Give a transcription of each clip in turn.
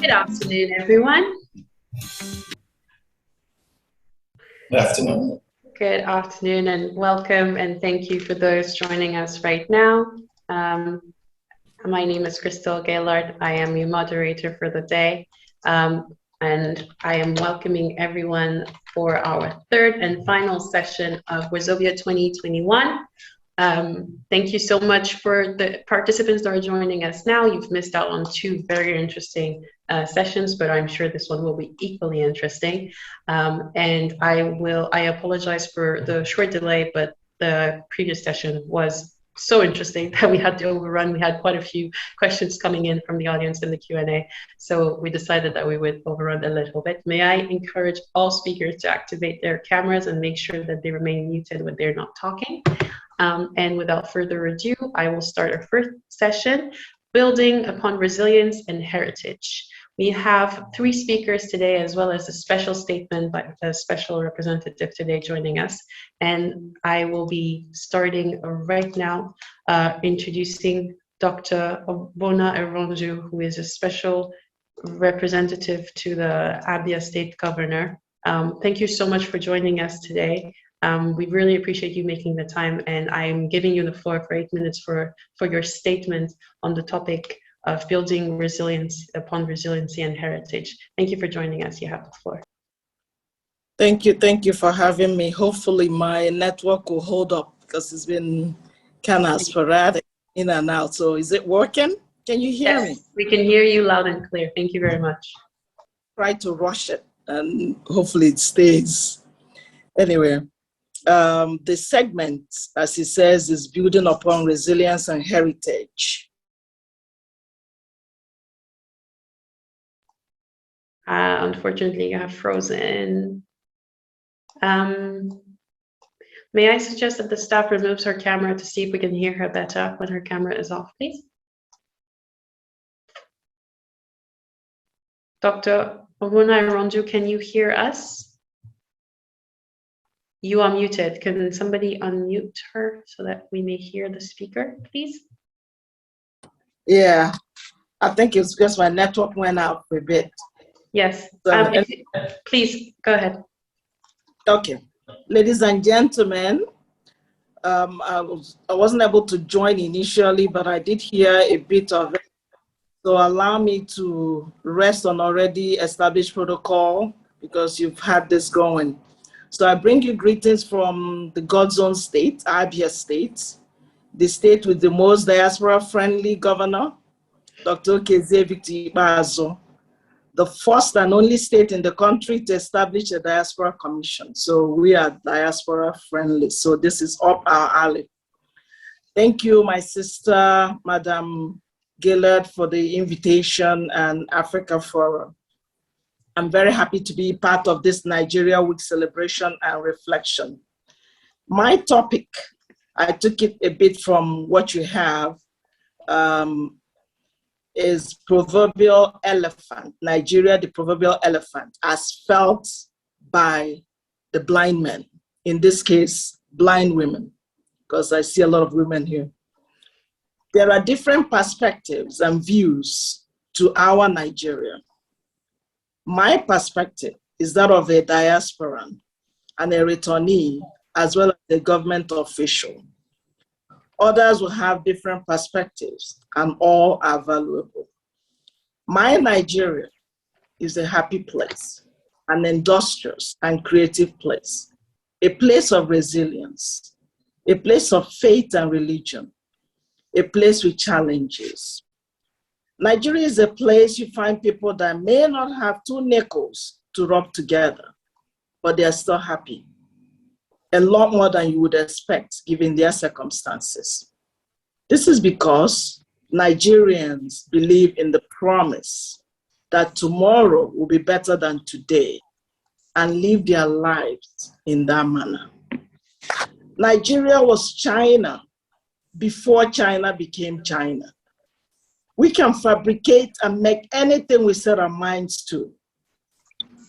Good afternoon, everyone. Good afternoon. Good afternoon and welcome, and thank you for those joining us right now. My name is Crystal Gaylord. I am your moderator for the day, and I am welcoming everyone for our third and final session of Wazobia 2021. Thank you so much for the participants that are joining us now. You've missed out on two very interesting sessions, but I'm sure this one will be equally interesting. And I apologize for the short delay, but the previous session was so interesting that we had to overrun. We had quite a few questions coming in from the audience in the Q&A, so we decided that we would overrun a little bit. May I encourage all speakers to activate their cameras and make sure that they remain muted when they're not talking. And without further ado, I will start our first session, Building Upon Resilience and Heritage. We have three speakers today, as well as a special statement by a special representative today joining us. And I will be starting right now, introducing Dr. Obona Eronju, who is a special representative to the Abia State Governor. Thank you so much for joining us today. We really appreciate you making the time, and I'm giving you the floor for 8 minutes for your statement on the topic of building resilience upon resiliency and heritage. Thank you for joining us. You have the floor. Thank you for having me. Hopefully my network will hold up because it's been kind of sporadic in and out. So is it working? Can you hear me? We can hear you loud and clear. Thank you very much. Try to rush it and hopefully it stays. Anyway. The segment, as it says, is building upon resilience and heritage. Unfortunately, you have frozen. May I suggest that the staff removes her camera to see if we can hear her better when her camera is off, please? Dr. Obona Eronju, can you hear us? You are muted. Can somebody unmute her so that we may hear the speaker, please? Yeah, I think it's because my network went out for a bit. Yes, So, please go ahead. Okay, ladies and gentlemen, I wasn't able to join initially, but I did hear a bit of it. So allow me to rest on already established protocol because you've had this going. So I bring you greetings from the God's own state, Abia State, the state with the most diaspora-friendly governor, Dr. Okezie Victor Ikpeazu, the first and only state in the country to establish a diaspora commission. So we are diaspora-friendly. So this is up our alley. Thank you, my sister, Madam Gaylord, for the invitation, and AfricaFora. I'm very happy to be part of this Nigeria Week celebration and reflection. My topic, I took it a bit from what you have, is proverbial elephant, Nigeria, the proverbial elephant, as felt by the blind men, in this case, blind women, because I see a lot of women here. There are different perspectives and views to our Nigeria. My perspective is that of a diasporan and a returnee, as well as a government official. Others will have different perspectives, and all are valuable. My Nigeria is a happy place, an industrious and creative place, a place of resilience, a place of faith and religion, a place with challenges. Nigeria is a place you find people that may not have two nickels to rub together, but they are still happy. A lot more than you would expect given their circumstances. This is because Nigerians believe in the promise that tomorrow will be better than today and live their lives in that manner. Nigeria was China before China became China. We can fabricate and make anything we set our minds to.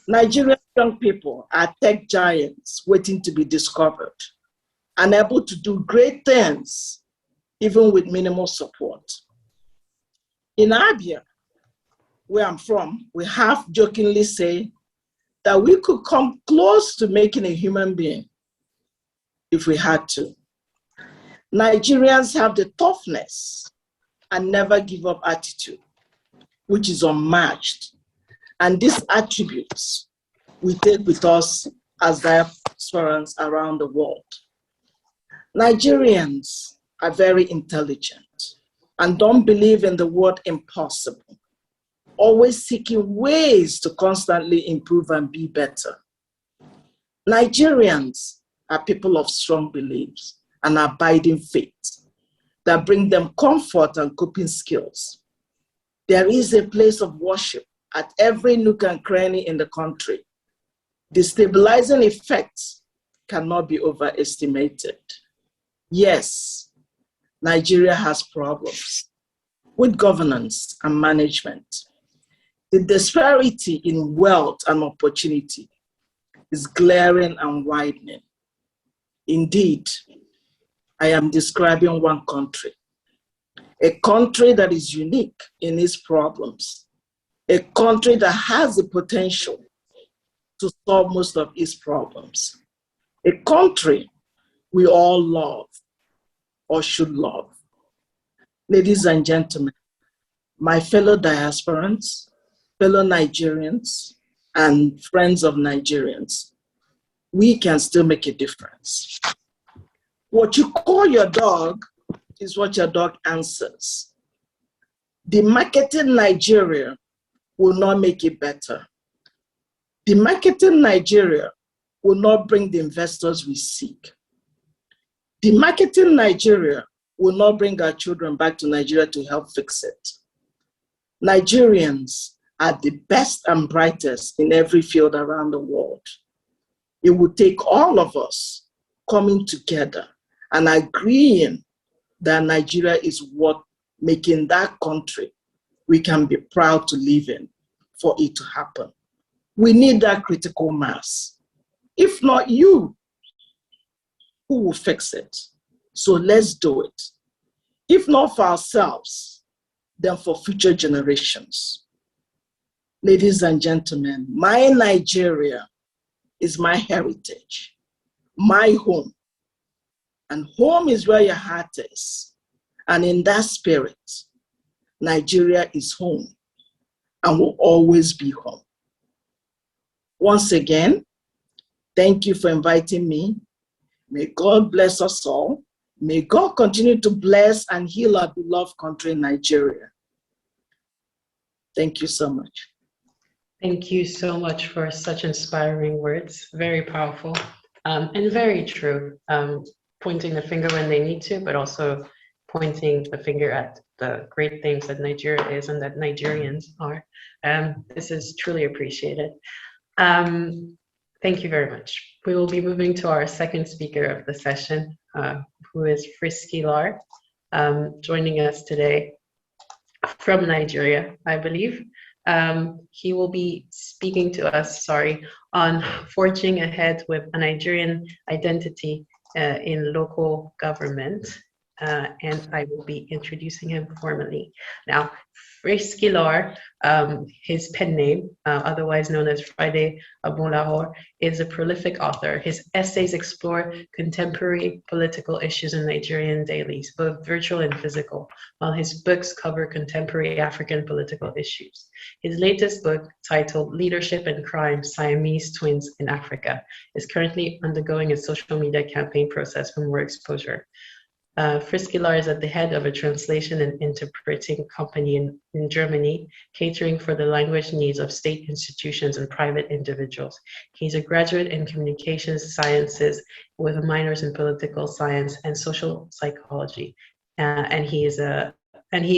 Nigerian young people are tech giants waiting to be discovered and able to do great things, even with minimal support. In Abia, where I'm from, we half jokingly say that we could come close to making a human being if we had to. Nigerians have the toughness and never give up attitude, which is unmatched. And these attributes we take with us as diasporans around the world. Nigerians are very intelligent and don't believe in the word impossible, always seeking ways to constantly improve and be better. Nigerians are people of strong beliefs and abiding faith that bring them comfort and coping skills. There is a place of worship at every nook and cranny in the country. The stabilizing effects cannot be overestimated. Yes, Nigeria has problems with governance and management. The disparity in wealth and opportunity is glaring and widening. Indeed, I am describing one country, a country that is unique in its problems, a country that has the potential to solve most of its problems, a country we all love or should love. Ladies and gentlemen, my fellow diasporans, fellow Nigerians, and friends of Nigerians, we can still make a difference. What you call your dog is what your dog answers. Demarketing Nigeria will not make it better. Demarketing Nigeria will not bring the investors we seek. Demarketing Nigeria will not bring our children back to Nigeria to help fix it. Nigerians are the best and brightest in every field around the world. It will take all of us coming together and agreeing that Nigeria is worth making that country we can be proud to live in for it to happen. We need that critical mass. If not you, who will fix it? So let's do it. If not for ourselves, then for future generations. Ladies and gentlemen, my Nigeria is my heritage, my home. And home is where your heart is. And in that spirit, Nigeria is home and will always be home. Once again, thank you for inviting me. May God bless us all. May God continue to bless and heal our beloved country, Nigeria. Thank you so much. Thank you so much for such inspiring words. Very powerful and very true. Pointing the finger when they need to, but also pointing the finger at the great things that Nigeria is and that Nigerians are. This is truly appreciated. Thank you very much. We will be moving to our second speaker of the session, who is Frisky Lar, joining us today from Nigeria, I believe. He will be speaking to us, on forging ahead with a Nigerian identity in local government, and I will be introducing him formally. Now, Frisky Lar, his pen name, otherwise known as Friday Abonlahor, is a prolific author. His essays explore contemporary political issues in Nigerian dailies, both virtual and physical, while his books cover contemporary African political issues. His latest book, titled Leadership and Crime, Siamese Twins in Africa, is currently undergoing a social media campaign process for more exposure. Frisky Lar is at the head of a translation and interpreting company in Germany, catering for the language needs of state institutions and private individuals. He's a graduate in communications sciences with minors in political science and social psychology, and he is a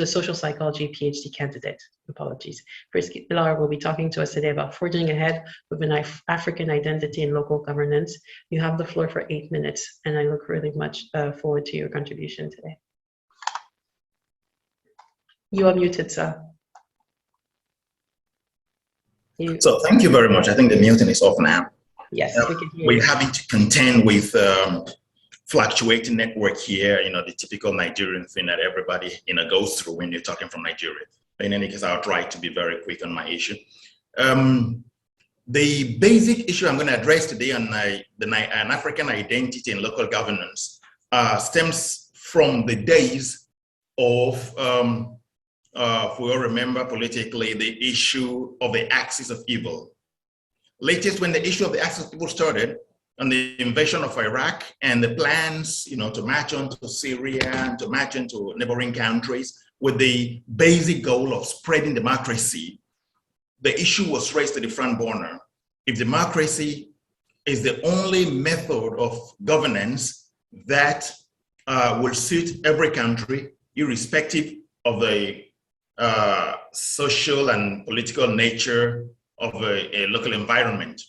social psychology PhD candidate. Apologies. Frisky Lar will be talking to us today about forging ahead with an African identity in local governance. You have the floor for 8 minutes, and I look really much forward to your contribution today. You are muted, sir. So thank you very much. I think the muting is off now. Yes, we can hear you. We're having to contend with fluctuating network here, the typical Nigerian thing that everybody, goes through when you're talking from Nigeria. In any case, I'll try to be very quick on my issue. The basic issue I'm going to address today on an African identity and local governance stems from the days of, if we all remember politically, the issue of the axis of evil. Latest, when the issue of the axis of evil started, on the invasion of Iraq and the plans, to march on to Syria and to march into neighboring countries with the basic goal of spreading democracy, the issue was raised to the front burner. If democracy is the only method of governance that will suit every country, irrespective of the social and political nature of a local environment.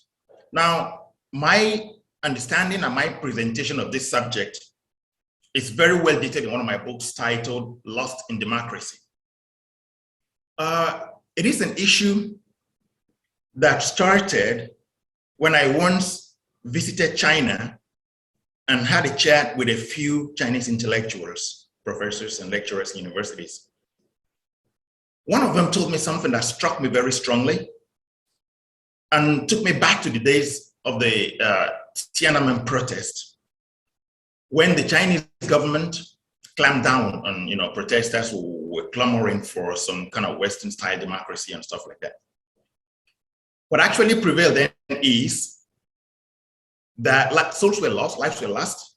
Now, my understanding and my presentation of this subject is very well detailed in one of my books titled Lost in Democracy. It is an issue that started when I once visited China and had a chat with a few Chinese intellectuals, professors and lecturers in universities. One of them told me something that struck me very strongly and took me back to the days of the Tiananmen protest, when the Chinese government clamped down on protesters who were clamoring for some kind of Western style democracy and stuff like that. What actually prevailed then is that souls were lost, lives were lost,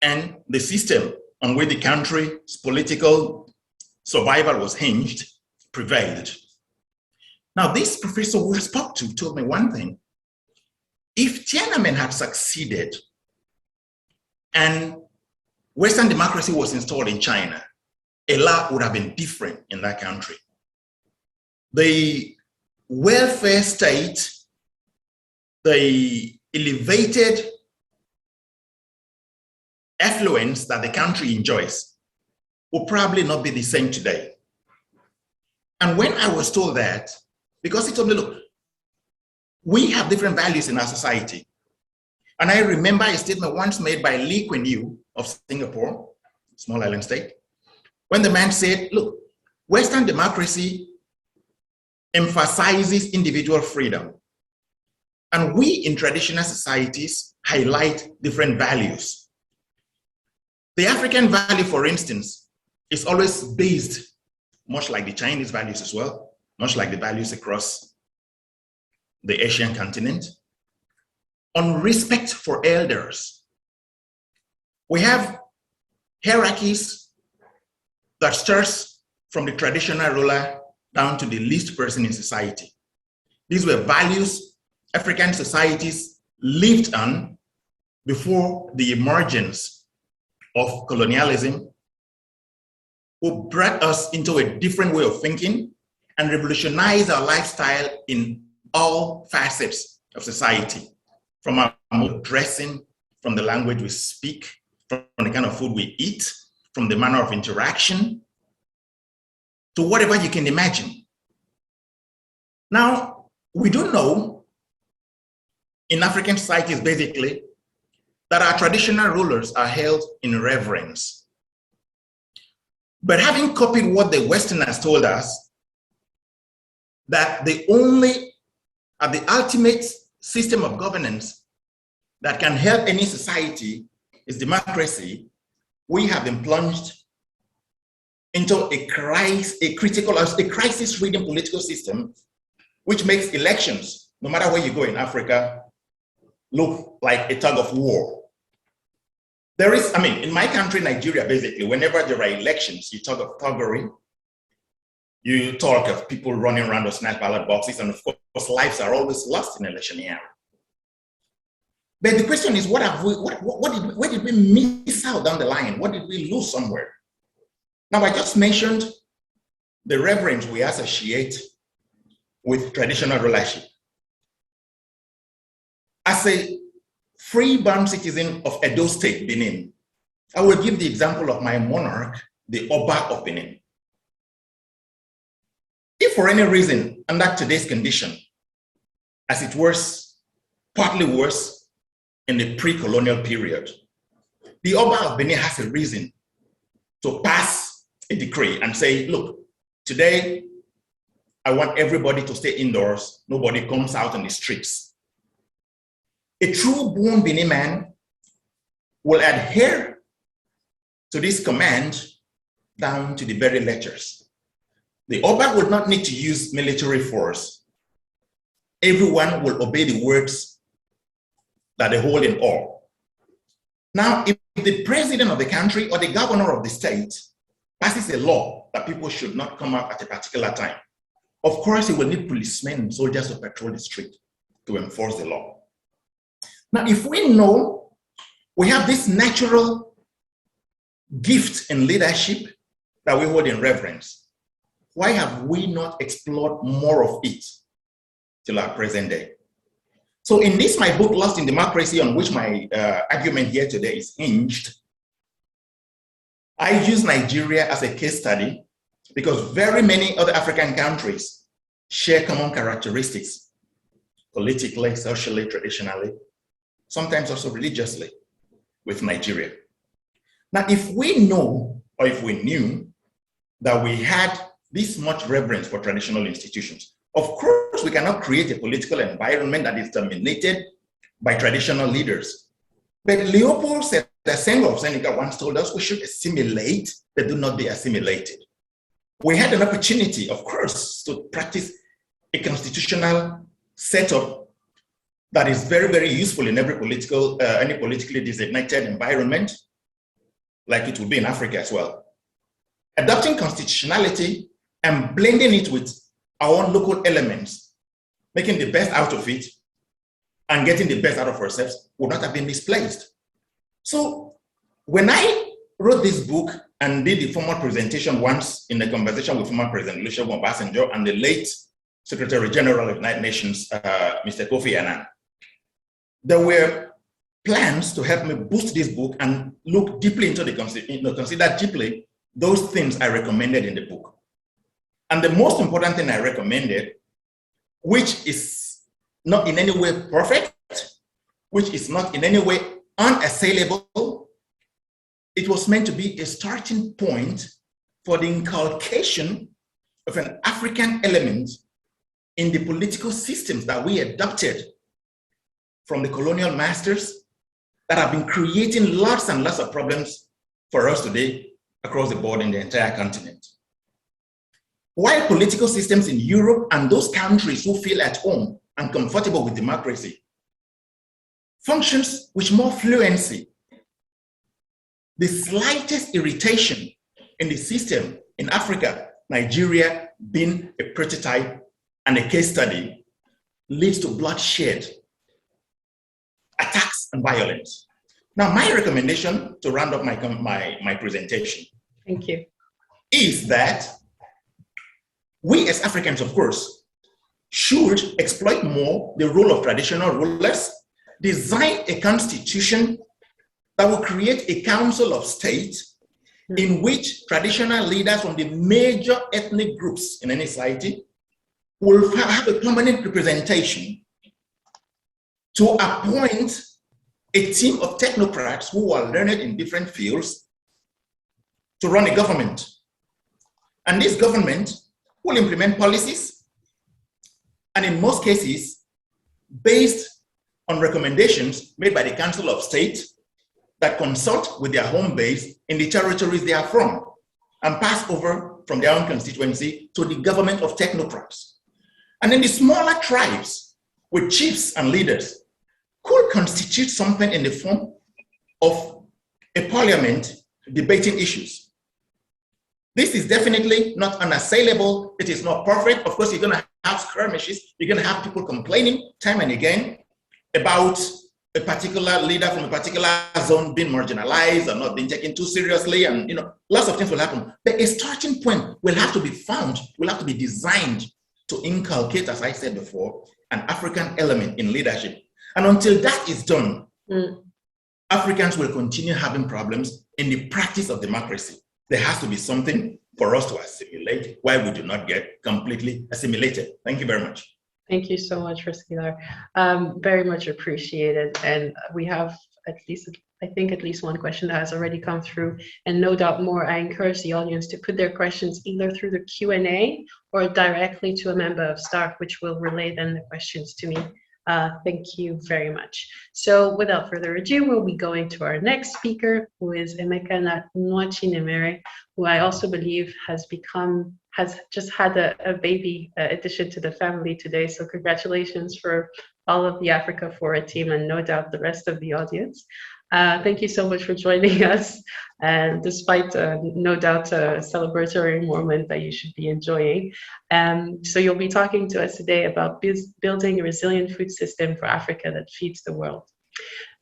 and the system on which the country's political survival was hinged prevailed. Now, this professor who I spoke to told me one thing. If Tiananmen had succeeded and Western democracy was installed in China, a lot would have been different in that country. The welfare state, the elevated affluence that the country enjoys will probably not be the same today. And when I was told that, because he told me, look, we have different values in our society. And I remember a statement once made by Lee Kuan Yew of Singapore, small island state, when the man said, look, Western democracy emphasizes individual freedom. And we in traditional societies highlight different values. The African value, for instance, is always based, much like the Chinese values as well, much like the values across the Asian continent, on respect for elders. We have hierarchies that starts from the traditional ruler down to the least person in society. These were values African societies lived on before the emergence of colonialism, who brought us into a different way of thinking and revolutionized our lifestyle in all facets of society, from our mode of dressing, from the language we speak, from the kind of food we eat, from the manner of interaction, to whatever you can imagine. Now, we do know in African societies, basically, that our traditional rulers are held in reverence. But having copied what the Westerners told us, that the ultimate system of governance that can help any society is democracy, we have been plunged into a crisis-ridden political system, which makes elections, no matter where you go in Africa, look like a tug of war. There is, in my country, Nigeria, basically, whenever there are elections, you talk of thuggery, you talk of people running around with snap ballot boxes, and of course, lives are always lost in electioneering. But the question is, where did we miss out down the line? What did we lose somewhere? Now, I just mentioned the reverence we associate with traditional rulership. As a free-born citizen of Edo State, Benin, I will give the example of my monarch, the Oba of Benin. If for any reason, under today's condition, as it was partly worse in the pre-colonial period, the Oba of Benin has a reason to pass a decree and say, look, today I want everybody to stay indoors. Nobody comes out on the streets. A true-born Benin man will adhere to this command down to the very letters. The Oba will not need to use military force. Everyone will obey the words that they hold in awe. Now, if the president of the country or the governor of the state passes a law that people should not come out at a particular time, of course, he will need policemen and soldiers to patrol the street to enforce the law. Now, if we know we have this natural gift in leadership that we hold in reverence, why have we not explored more of it till our present day? So in this, my book, Lost in Democracy, on which my argument here today is hinged, I use Nigeria as a case study because very many other African countries share common characteristics, politically, socially, traditionally, sometimes also religiously, with Nigeria. Now, if we know, or if we knew that we had this much reverence for traditional institutions, of course, we cannot create a political environment that is dominated by traditional leaders. But Leopold Sédar of Senegal once told us we should assimilate, but do not be assimilated. We had an opportunity, of course, to practice a constitutional setup that is very, very useful in every any politically designated environment, like it will be in Africa as well. Adopting constitutionality and blending it with our own local elements, making the best out of it, and getting the best out of ourselves would not have been misplaced. So when I wrote this book and did the formal presentation once in a conversation with former President Olusegun Obasanjo and the late Secretary General of the United Nations, Mr. Kofi Annan, there were plans to help me boost this book and look deeply into consider deeply those things I recommended in the book. And the most important thing I recommended, which is not in any way perfect, which is not in any way unassailable, it was meant to be a starting point for the inculcation of an African element in the political systems that we adopted from the colonial masters that have been creating lots and lots of problems for us today across the board in the entire continent. While political systems in Europe and those countries who feel at home and comfortable with democracy functions with more fluency, the slightest irritation in the system in Africa, Nigeria being a prototype and a case study, leads to bloodshed, attacks, and violence. Now, my recommendation to round up my presentation, thank you, is that we as Africans, of course, should exploit more the role of traditional rulers, design a constitution that will create a council of state in which traditional leaders from the major ethnic groups in any society will have a permanent representation, to appoint a team of technocrats who are learned in different fields to run a government. And this government will implement policies, and in most cases, based on recommendations made by the Council of State that consult with their home base in the territories they are from and pass over from their own constituency to the government of technocrats. And then the smaller tribes with chiefs and leaders could constitute something in the form of a parliament debating issues. This is definitely not unassailable. It is not perfect. Of course, you're going to have skirmishes. You're going to have people complaining time and again about a particular leader from a particular zone being marginalized or not being taken too seriously, and lots of things will happen. But a starting point will have to be found, will have to be designed to inculcate, as I said before, an African element in leadership. And until that is done, Africans will continue having problems in the practice of democracy. There has to be something for us to assimilate while we do not get completely assimilated. Thank you very much. Thank you so much, Raskeelar. Very much appreciated. And we have at least, I think at least one question that has already come through, and no doubt more. I encourage the audience to put their questions either through the Q&A or directly to a member of staff, which will relay then the questions to me. Thank you very much. So without further ado, we'll be going to our next speaker, who is Emeka Nwachimere, who I also believe has just had a baby addition to the family today. So congratulations for all of the AfricaFora team and no doubt the rest of the audience. Thank you so much for joining us, and despite no doubt a celebratory moment that you should be enjoying. So you'll be talking to us today about building a resilient food system for Africa that feeds the world.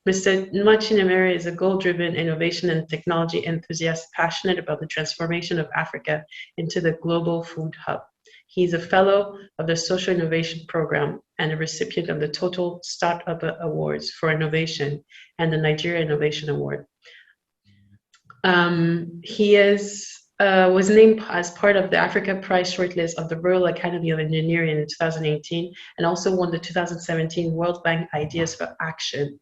Mr. Nwachimere is a goal-driven innovation and technology enthusiast passionate about the transformation of Africa into the global food hub. He's a fellow of the Social Innovation Program and a recipient of the Total Startup Awards for Innovation and the Nigeria Innovation Award. He was named as part of the Africa Prize shortlist of the Royal Academy of Engineering in 2018, and also won the 2017 World Bank Ideas for Action,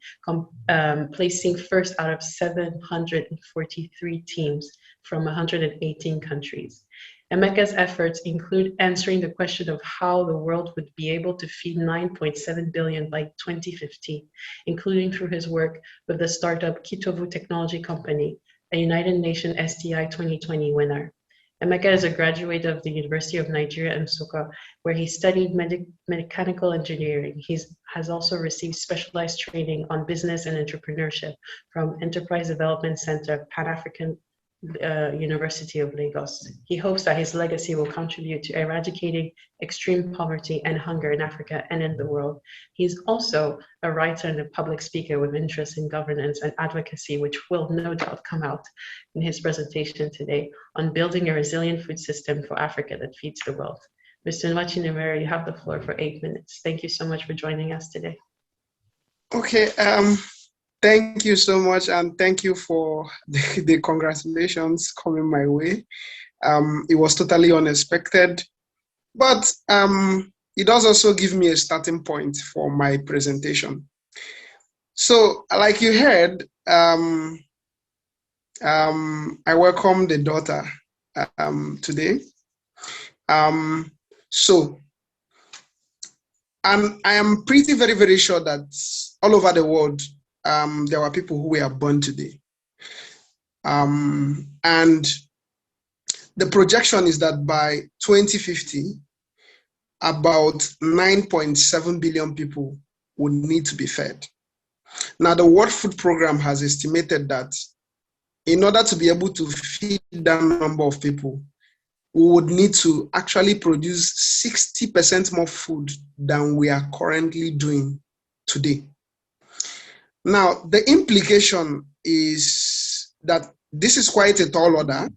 placing first out of 743 teams from 118 countries. Emeka's efforts include answering the question of how the world would be able to feed 9.7 billion by 2050, including through his work with the startup Kitovu Technology Company, a United Nations STI 2020 winner. Emeka is a graduate of the University of Nigeria in Nsukka, where he studied mechanical engineering. He has also received specialized training on business and entrepreneurship from Enterprise Development Center, Pan-African University of Lagos. He hopes that his legacy will contribute to eradicating extreme poverty and hunger in Africa and in the world. He's also a writer and a public speaker with interest in governance and advocacy, which will no doubt come out in his presentation today on building a resilient food system for Africa that feeds the world. Mr. Nwachimere, you have the floor for 8 minutes. Thank you so much for joining us today. Okay. Thank you so much, and thank you for the congratulations coming my way. It was totally unexpected, but it does also give me a starting point for my presentation. So, like you heard, I welcome the daughter today. And I am pretty very sure that all over the world, there were people who were born today. And the projection is that by 2050, about 9.7 billion people would need to be fed. Now, the World Food Program has estimated that in order to be able to feed that number of people, we would need to actually produce 60% more food than we are currently doing today. Now, the implication is that this is quite a tall order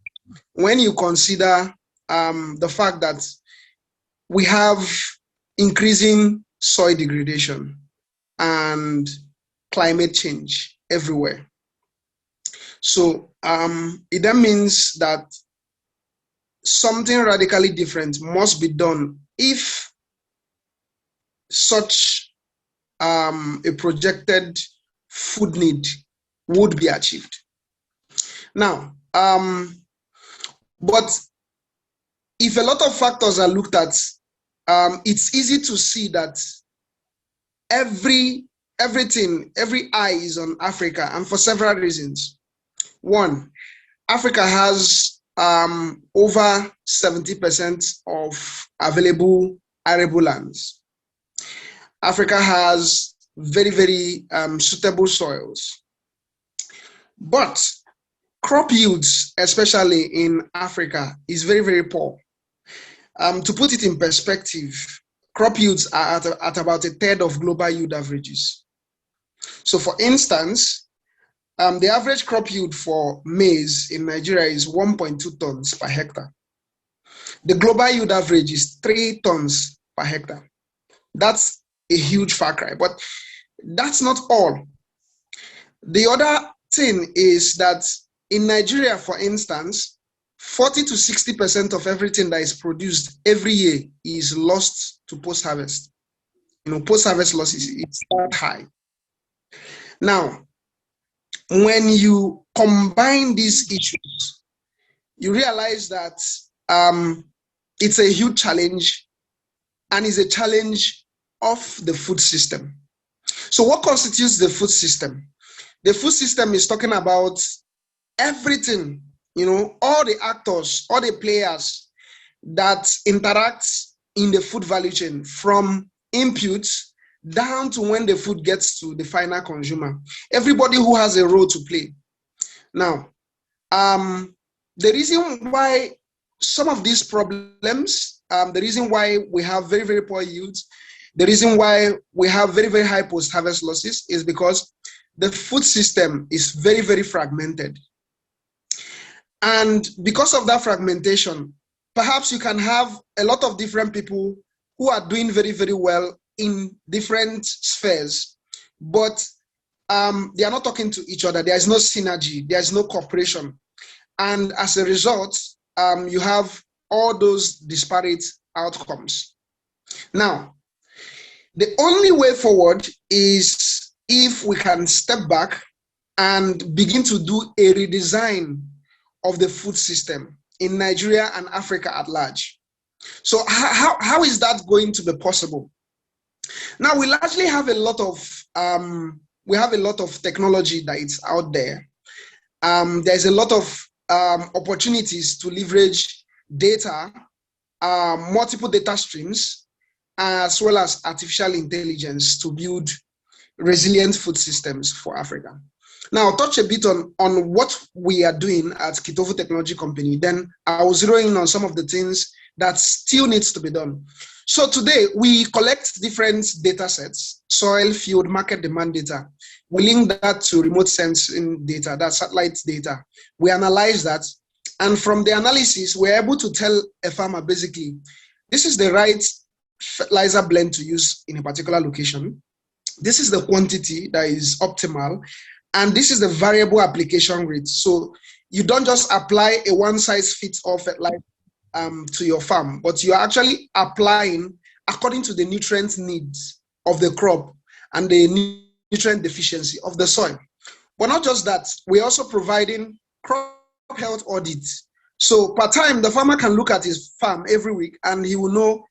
when you consider the fact that we have increasing soil degradation and climate change everywhere. So it then means that something radically different must be done if such a projected food need would be achieved. Now, but if a lot of factors are looked at, it's easy to see that every eye is on Africa, and for several reasons. One, Africa has over 70% of available arable lands. Africa has very suitable soils. But crop yields, especially in Africa, is very poor. To put it in perspective, crop yields are at about a third of global yield averages. So for instance, the average crop yield for maize in Nigeria is 1.2 tons per hectare. The global yield average is 3 tons per hectare. That's a huge far cry, but that's not all. The other thing is that in Nigeria, for instance, 40 to 60% of everything that is produced every year is lost to post-harvest. Post-harvest losses, it's that high. Now, when you combine these issues, you realize that it's a huge challenge, and is a challenge of the food system. So what constitutes the food system? The food system is talking about everything, all the actors, all the players that interact in the food value chain, from inputs down to when the food gets to the final consumer. Everybody who has a role to play. Now, the reason why some of these problems, the reason why we have very, very poor yields, the reason why we have very, very high post-harvest losses is because the food system is very, very fragmented. And because of that fragmentation, perhaps you can have a lot of different people who are doing very, very well in different spheres, but they are not talking to each other. There is no synergy, there is no cooperation. And as a result, you have all those disparate outcomes. Now, the only way forward is if we can step back and begin to do a redesign of the food system in Nigeria and Africa at large. So how is that going to be possible? Now, we largely have a lot of technology that is out there. There's a lot of opportunities to leverage data, multiple data streams, as well as artificial intelligence to build resilient food systems for Africa. Now, I'll touch a bit on what we are doing at Kitovu Technology Company. Then I'll zero in on some of the things that still needs to be done. So today, we collect different data sets: soil, field, market demand data. We link that to remote sensing data, that's satellite data. We analyze that, and from the analysis, we're able to tell a farmer, basically, this is the right fertilizer blend to use in a particular location. This is the quantity that is optimal, and this is the variable application rate. So you don't just apply a one-size-fits-all fertilizer to your farm, but you are actually applying according to the nutrient needs of the crop and the nutrient deficiency of the soil. But not just that, we're also providing crop health audits. So per time, the farmer can look at his farm every week and he will know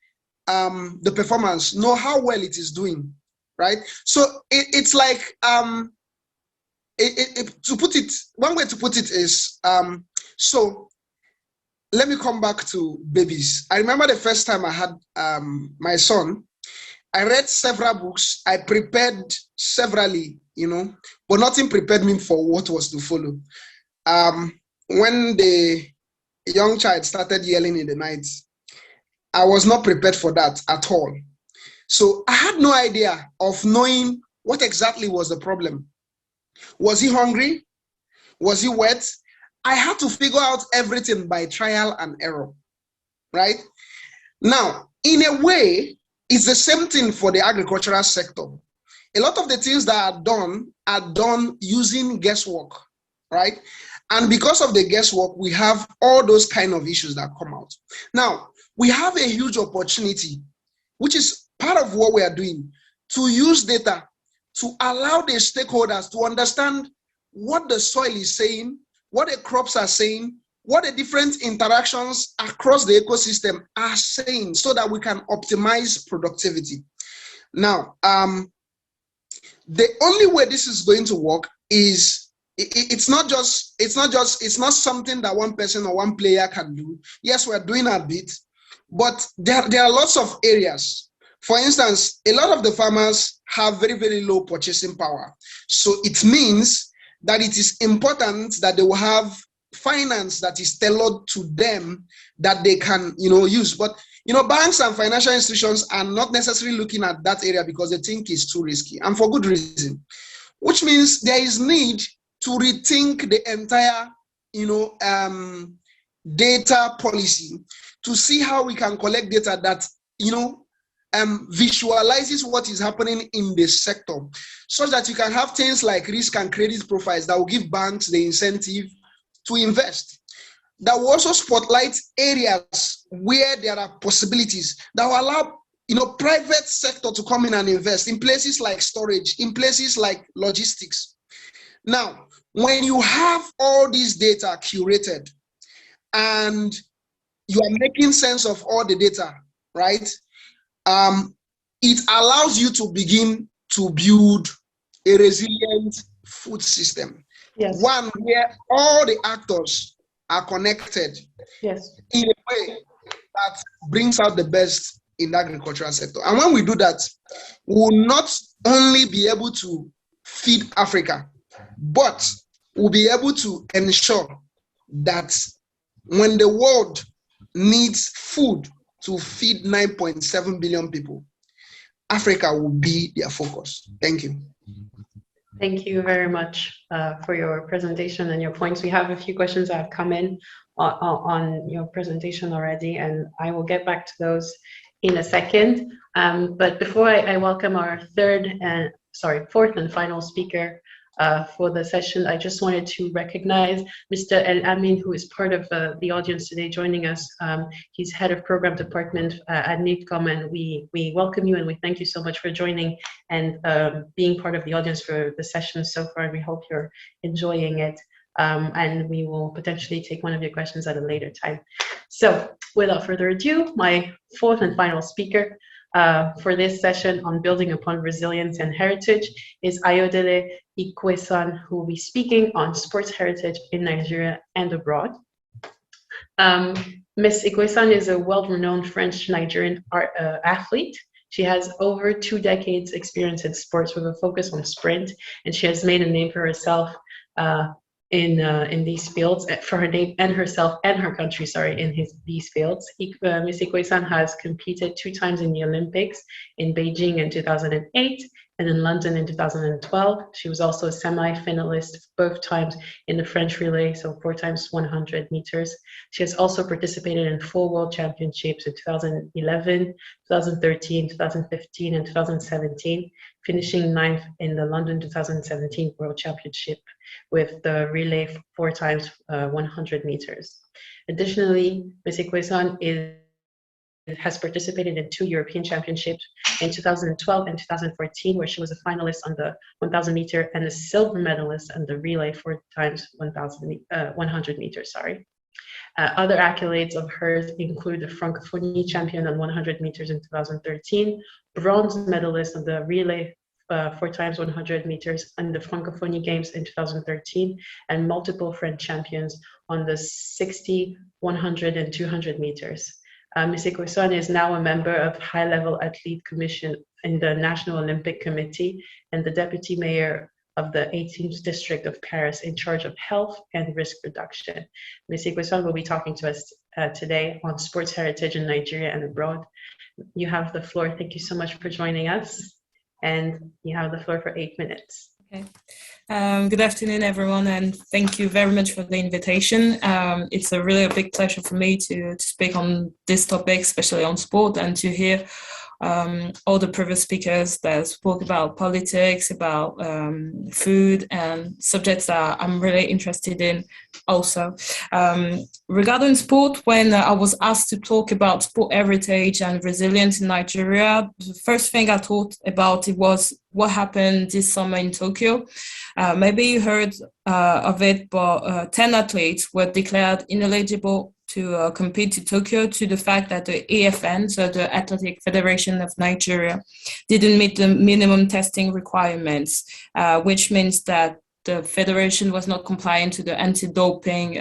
the performance, know how well it is doing, right? So it's like, to put it, one way to put it is, so let me come back to babies. I remember the first time I had my son, I read several books, I prepared severally, but nothing prepared me for what was to follow. When the young child started yelling in the night, I was not prepared for that at all. So I had no idea of knowing what exactly was the problem. Was he hungry? Was he wet? I had to figure out everything by trial and error, right? Now, in a way, it's the same thing for the agricultural sector. A lot of the things that are done using guesswork, right? And because of the guesswork, we have all those kind of issues that come out. Now, we have a huge opportunity, which is part of what we are doing, to use data to allow the stakeholders to understand what the soil is saying, what the crops are saying, what the different interactions across the ecosystem are saying, so that we can optimize productivity. Now, the only way this is going to work is it's not something that one person or one player can do. Yes, we're doing a bit, but there are lots of areas. For instance, a lot of the farmers have very, very low purchasing power. So it means that it is important that they will have finance that is tailored to them that they can, use. But, banks and financial institutions are not necessarily looking at that area because they think it's too risky, and for good reason, which means there is need to rethink the entire, data policy to see how we can collect data that, visualizes what is happening in the sector, so that you can have things like risk and credit profiles that will give banks the incentive to invest. That will also spotlight areas where there are possibilities that will allow, private sector to come in and invest in places like storage, in places like logistics. Now, when you have all these data curated and you are making sense of all the data, right? It allows you to begin to build a resilient food system. Yes. One where all the actors are connected Yes. in a way that brings out the best in the agricultural sector. And when we do that, we will not only be able to feed Africa, but we'll be able to ensure that when the world needs food to feed 9.7 billion people, Africa will be their focus. Thank you. Thank you very much for your presentation and your points. We have a few questions that have come in on your presentation already, and I will get back to those in a second. But before I welcome our fourth and final speaker for the session, I just wanted to recognize Mr. El Amin, who is part of the audience today joining us. He's head of program department at NIDCOM, and we welcome you and we thank you so much for joining and being part of the audience for the session so far. We hope you're enjoying it, and we will potentially take one of your questions at a later time. So without further ado, my fourth and final speaker for this session on building upon resilience and heritage is Ayodele Ikwesan, who will be speaking on sports heritage in Nigeria and abroad. Ms. Ikwesan is a world-renowned French-Nigerian athlete. She has over 2 decades experience in sports with a focus on sprint, and she has made a name for herself in these fields, for her name and herself and her country, in these fields. Ms. Ikwesan has competed 2 times in the Olympics, in Beijing in 2008 and in London in 2012. She was also a semi-finalist both times in the French relay, so 4 times 100 meters. She has also participated in 4 world championships in 2011, 2013, 2015, and 2017, finishing 9th in the London 2017 World Championship with the relay 4 times 100 meters. Additionally, Ms. Ikwesan has participated in 2 European Championships in 2012 and 2014, where she was a finalist on the 1,000 meter and a silver medalist on the relay 4 times 100 meters. Other accolades of hers include the Francophonie champion on 100 meters in 2013, bronze medalist on the relay 4 times 100 meters and the Francophonie Games in 2013, and multiple French champions on the 60, 100, and 200 meters. Ms. Ikwesan is now a member of High-Level Athlete Commission in the National Olympic Committee and the Deputy Mayor of the 18th District of Paris in charge of health and risk reduction. Ms. Ikwesan will be talking to us today on sports heritage in Nigeria and abroad. You have the floor. Thank you so much for joining us. And you have the floor for 8 minutes. Okay. Good afternoon, everyone, and thank you very much for the invitation. It's really a big pleasure for me to speak on this topic, especially on sport, and to hear all the previous speakers that spoke about politics, about food, and subjects that I'm really interested in also. Regarding sport, when I was asked to talk about sport heritage and resilience in Nigeria, the first thing I thought about it was what happened this summer in Tokyo. Maybe you heard of it, but 10 athletes were declared ineligible to compete to Tokyo to the fact that the AFN, so the Athletic Federation of Nigeria, didn't meet the minimum testing requirements, which means that the federation was not compliant to the anti-doping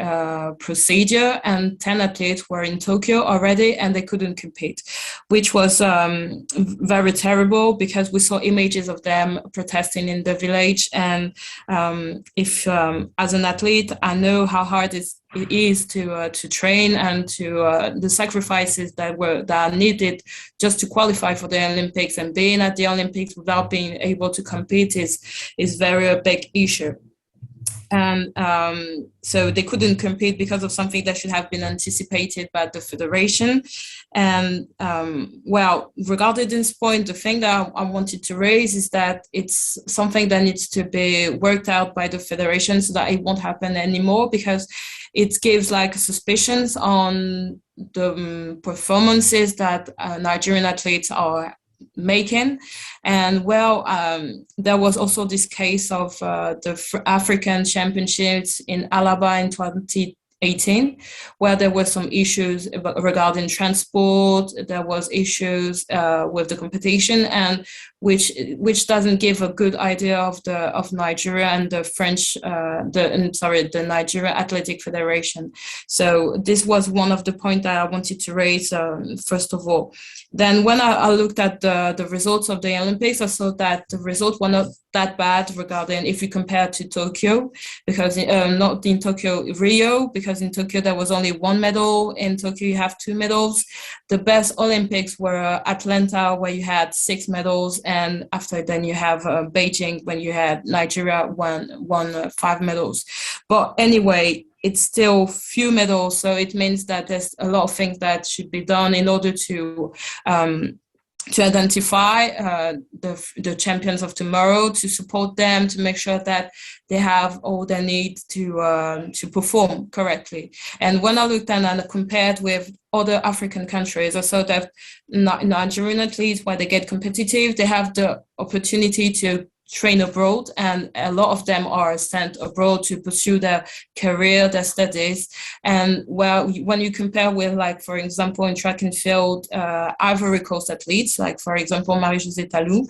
procedure, and 10 athletes were in Tokyo already and they couldn't compete, which was very terrible because we saw images of them protesting in the village. And if as an athlete, I know how hard it is to train and to the sacrifices that are needed just to qualify for the Olympics, and being at the Olympics without being able to compete is very a big issue. And so they couldn't compete because of something that should have been anticipated by the federation. And well, regarding this point, the thing that I wanted to raise is that it's something that needs to be worked out by the federation so that it won't happen anymore, because it gives like suspicions on the performances that Nigerian athletes are making. And well, there was also this case of the African Championships in Alaba in 2018, where there were some issues regarding transport. There was issues with the competition, and which doesn't give a good idea of Nigeria and the the Nigeria Athletic Federation. So this was one of the points that I wanted to raise first of all. Then when I looked at the results of the Olympics, I saw that the results were not that bad regarding if you compare to Tokyo, because not in Tokyo, Rio, because in Tokyo there was only one medal. In Tokyo you have 2 medals. The best Olympics were Atlanta, where you had 6 medals, and after then you have Beijing, when you had Nigeria won 5 medals. But anyway, it's still few medals, so it means that there's a lot of things that should be done in order to identify the champions of tomorrow, to support them, to make sure that they have all they need to perform correctly. And when I looked at and compared with other African countries, I saw that Nigerian athletes, where they get competitive, they have the opportunity to train abroad, and a lot of them are sent abroad to pursue their career, their studies. And well, when you compare with, like, for example, in track and field, Ivory Coast athletes, like for example, Marie-Josée Talou,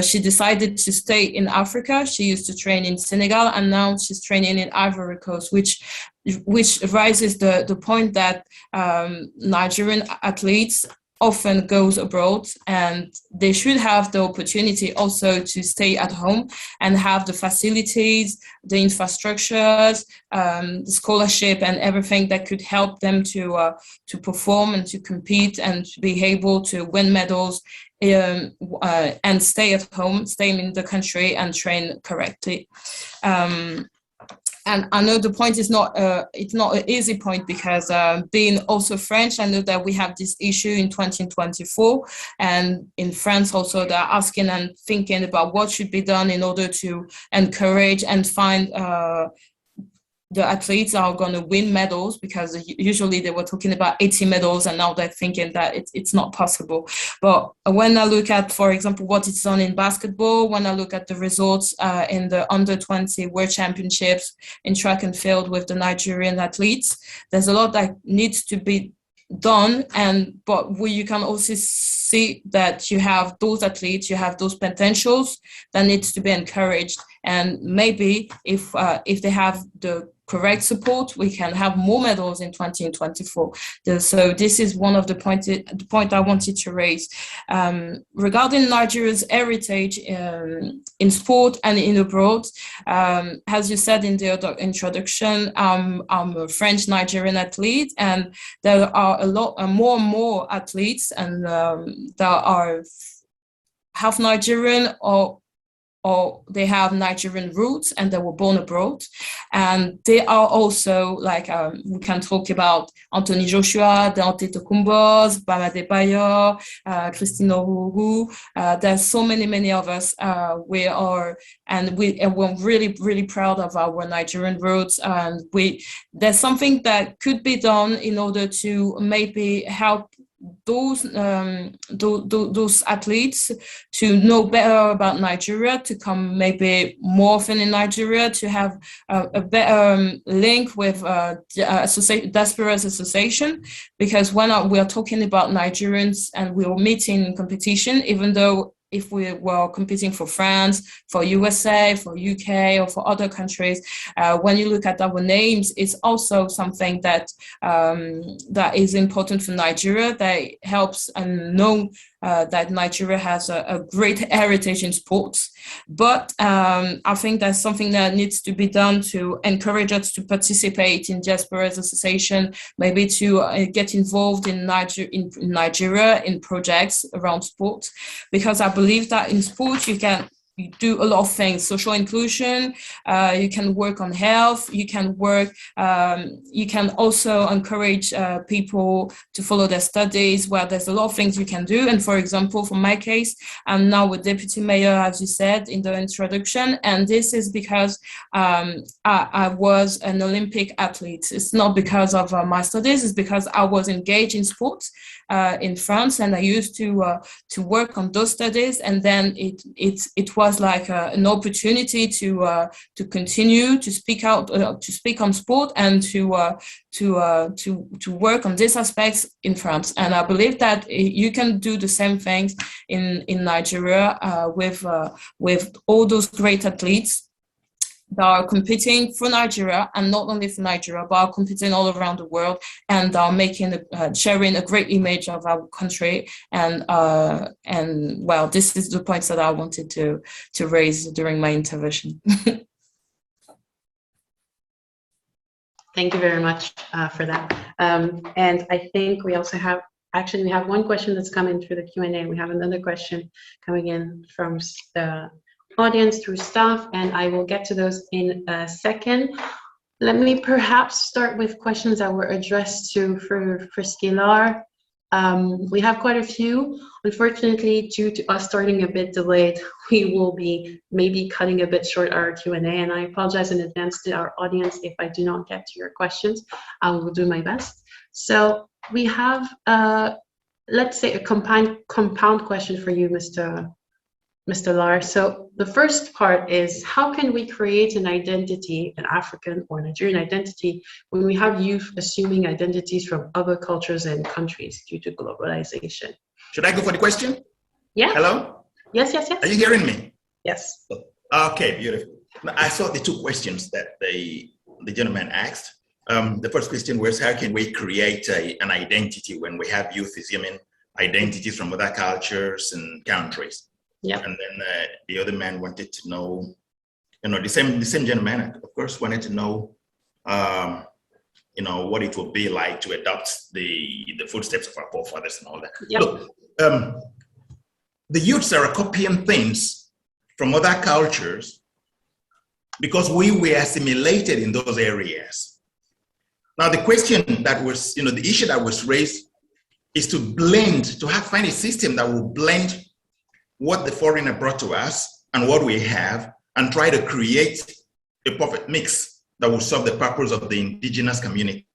she decided to stay in Africa. She used to train in Senegal, and now she's training in Ivory Coast, which raises the point that Nigerian athletes often goes abroad, and they should have the opportunity also to stay at home and have the facilities, the infrastructures, the scholarship, and everything that could help them to perform and to compete and to be able to win medals, and stay at home, stay in the country and train correctly. And I know the point is it's not an easy point, because being also French, I know that we have this issue in 2024, and in France also they're asking and thinking about what should be done in order to encourage and find the athletes are going to win medals, because usually they were talking about 80 medals, and now they're thinking that it's not possible. But when I look at, for example, what is done in basketball, when I look at the results in the under-20 World Championships in track and field with the Nigerian athletes, there's a lot that needs to be done, but you can also see that you have those athletes, you have those potentials that needs to be encouraged, and maybe if they have the correct support, we can have more medals in 2024. So this is one of the point I wanted to raise. Regarding Nigeria's heritage in sport and in abroad, as you said in the introduction, I'm a French Nigerian athlete, and there are a lot more and more athletes, and that are half Nigerian or they have Nigerian roots and they were born abroad. And they are also, like, we can talk about Anthony Joshua, Deontay Tokumbos, Bama Debayor, Christine Orugu. There's so many of us. We're really, really proud of our Nigerian roots. And there's something that could be done in order to maybe help those athletes to know better about Nigeria, to come maybe more often in Nigeria, to have a better link with Diasporas Association, because when we are talking about Nigerians and we are meeting in competition, even though if we were competing for France, for USA, for UK, or for other countries, when you look at our names, it's also something that is important for Nigeria, that helps and know that Nigeria has a great heritage in sports. But I think that's something that needs to be done to encourage us to participate in Diasporas Association, maybe to get involved in Nigeria in projects around sport, because I believe that in sport you do a lot of things, social inclusion, you can work on health, you can also encourage people to follow their studies. Well, there's a lot of things you can do. And for example, for my case, I'm now a deputy mayor, as you said in the introduction, and this is because I was an Olympic athlete. It's not because of my studies, it's because I was engaged in sports in France, and I used to work on those studies, and then it was like an opportunity to continue to speak out, to speak on sport, and to work on these aspects in France. And I believe that you can do the same things in Nigeria with all those great athletes that are competing for Nigeria, and not only for Nigeria, but are competing all around the world, and are sharing a great image of our country. And well, this is the points that I wanted to raise during my intervention. Thank you very much for that. And I think we also have, actually, we have one question that's coming through the Q&A. We have another question coming in from the audience through staff, and I will get to those in a second. Let me perhaps start with questions that were addressed to for Scalar. We have quite a few. Unfortunately, due to us starting a bit delayed, we will be maybe cutting a bit short our Q&A, and I apologize in advance to our audience if I do not get to your questions. I will do my best. So we have, let's say, a compound question for you, Mr. Lar. So the first part is, how can we create an identity, an African or Nigerian identity, when we have youth assuming identities from other cultures and countries due to globalization? Should I go for the question? Yeah. Hello? Yes. Are you hearing me? Yes. Okay, beautiful. Now, I saw the two questions that the gentleman asked. The first question was, how can we create an identity when we have youth assuming identities from other cultures and countries? Yeah. And then the other man wanted to know, the same gentleman, of course, wanted to know, what it would be like to adopt the footsteps of our forefathers and all that. Yep. Look, the youths are copying things from other cultures because we were assimilated in those areas. Now, the question that was, the issue that was raised is to find a system that will blend what the foreigner brought to us and what we have, and try to create a perfect mix that will serve the purpose of the indigenous community.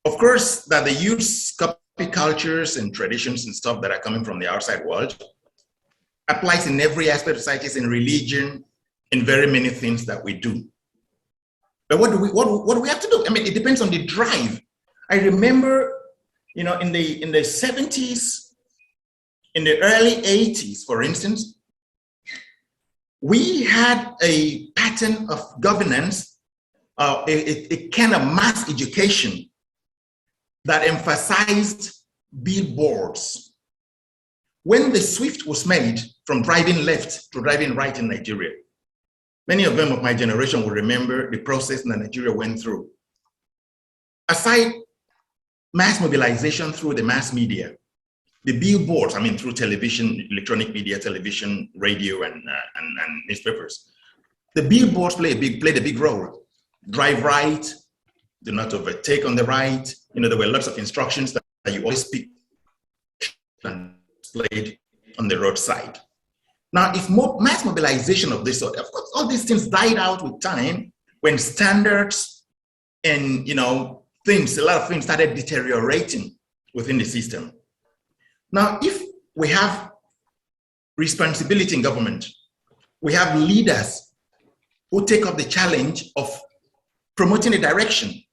Of course, that the youths copy cultures and traditions and stuff that are coming from the outside world applies in every aspect of society, in religion, in very many things that we do. But what do we have to do? I mean, it depends on the drive. I remember, in the 70s, in the early 80s, for instance, we had a pattern of governance, a kind of mass education that emphasized billboards. When the shift was made from driving left to driving right in Nigeria, many of them of my generation will remember the process that Nigeria went through. Aside mass mobilization through the mass media, the billboards, through television, electronic media, television, radio, and newspapers, the billboards played a big role. Drive right, do not overtake on the right. There were lots of instructions that you always speak and displayed on the roadside. Now, if mass mobilization of this sort, of course, all these things died out with time when standards and a lot of things started deteriorating within the system. Now, if we have responsibility in government, we have leaders who take up the challenge of promoting a direction,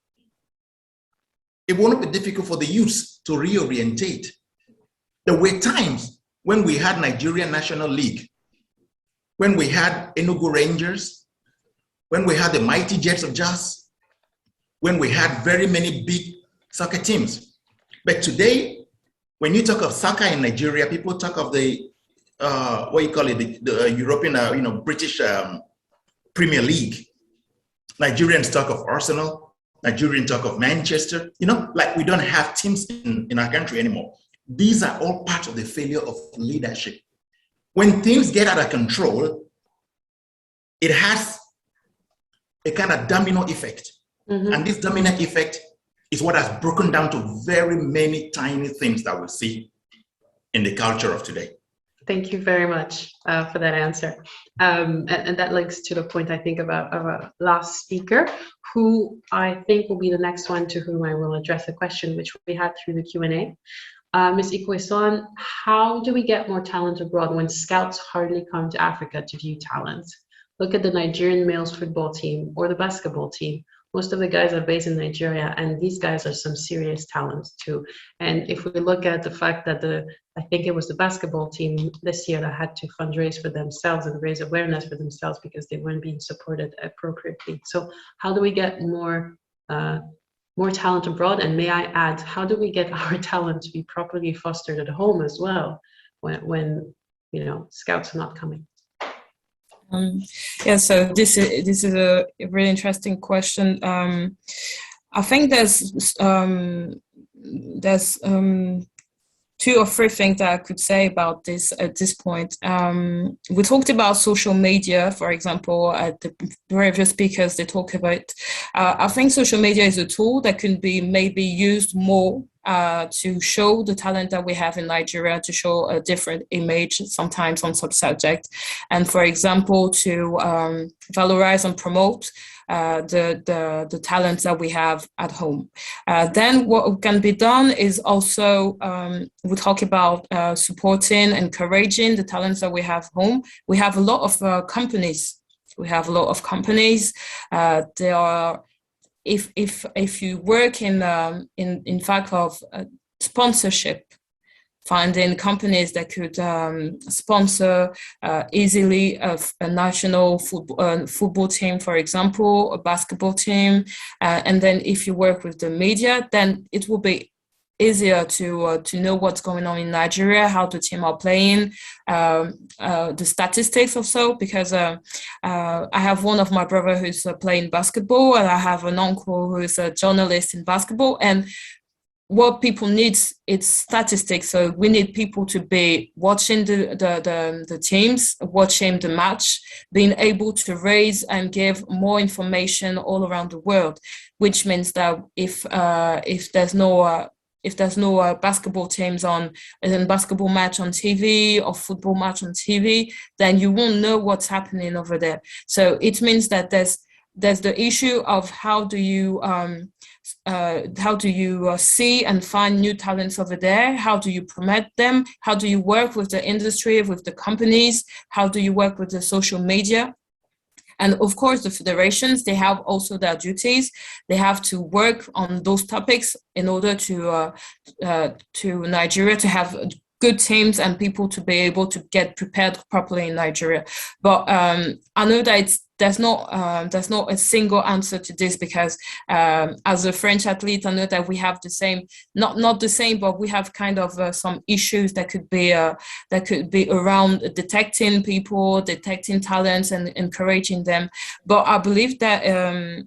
it won't be difficult for the youth to reorientate. There were times when we had Nigerian National League, when we had Enugu Rangers, when we had the Mighty Jets of Jazz, when we had very many big soccer teams. But today, when you talk of soccer in Nigeria, people talk of the the European, British Premier League. Nigerians talk of Arsenal. Nigerians talk of Manchester. Like we don't have teams in our country anymore. These are all part of the failure of leadership. when things get out of control, it has a kind of domino effect. And this domino effect is what has broken down to very many tiny things that we see in the culture of today. Thank you very much for that answer. And that links to the point, I think, about our last speaker, who I think will be the next one to whom I will address a question which we had through the Q&A. Ms. Ikweson, how do we get more talent abroad when scouts hardly come to Africa to view talent? Look at the Nigerian males football team or the basketball team. Most of the guys are based in Nigeria, and these guys are some serious talents too. And if we look at the fact that I think it was the basketball team this year that had to fundraise for themselves and raise awareness for themselves because they weren't being supported appropriately. So how do we get more talent abroad? And may I add, how do we get our talent to be properly fostered at home as well when scouts are not coming? Yeah, so this is a really interesting question. I think there's 2 or 3 things that I could say about this at this point. We talked about social media, for example, at the previous speakers, they talked about, I think social media is a tool that can be maybe used more to show the talent that we have in Nigeria, to show a different image sometimes on some subject. And for example, to valorize and promote the talents that we have at home. Then what can be done is also, we talk about supporting, encouraging the talents that we have home. We have a lot of companies. They are, if you work in fact of sponsorship, finding companies that could sponsor easily a national football team, for example, a basketball team. And then if you work with the media, then it will be easier to know what's going on in Nigeria, how the team are playing, the statistics also, because I have one of my brother who's playing basketball, and I have an uncle who's a journalist in basketball, and what people need is statistics. So we need people to be watching the teams, watching the match, being able to raise and give more information all around the world, which means that if there's no basketball teams on, a basketball match on TV or football match on TV, then you won't know what's happening over there. So it means that there's the issue of how do you see and find new talents over there? How do you promote them? How do you work with the industry, with the companies? How do you work with the social media? And of course, the federations, they have also their duties. They have to work on those topics in order to Nigeria to have good teams and people to be able to get prepared properly in Nigeria. But I know that there's not a single answer to this, because as a French athlete, I know that we have the same, not the same, but we have kind of some issues that could be around detecting people, detecting talents, and encouraging them. But I believe that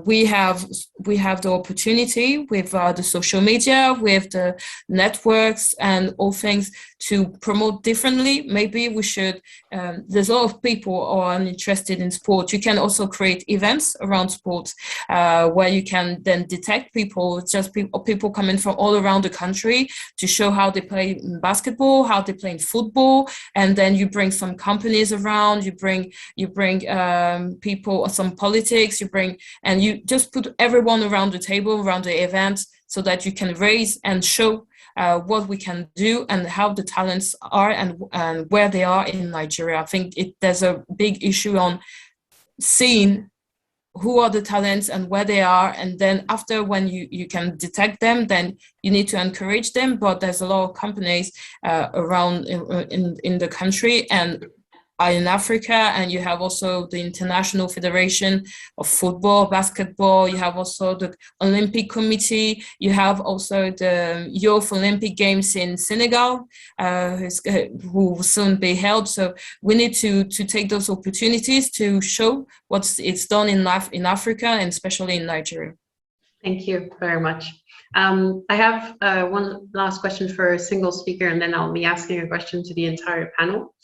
we have the opportunity with the social media, with the networks and all things, to promote differently. Maybe we should, there's a lot of people who are interested in sport. You can also create events around sports where you can then detect people, just people coming from all around the country, to show how they play in basketball, how they play in football, and then you bring some companies around, you bring people, or some politics, and you just put everyone around the table, around the event, so that you can raise and show what we can do and how the talents are and where they are in Nigeria. I think there's a big issue on seeing who are the talents and where they are, and then after, when you can detect them, then you need to encourage them. But there's a lot of companies around in the country and in Africa, and you have also the International Federation of Football, Basketball, you have also the Olympic Committee, you have also the Youth Olympic Games in Senegal, who will soon be held. So we need to take those opportunities to show it's done in Africa, and especially in Nigeria. Thank you very much. I have one last question for a single speaker, and then I'll be asking a question to the entire panel.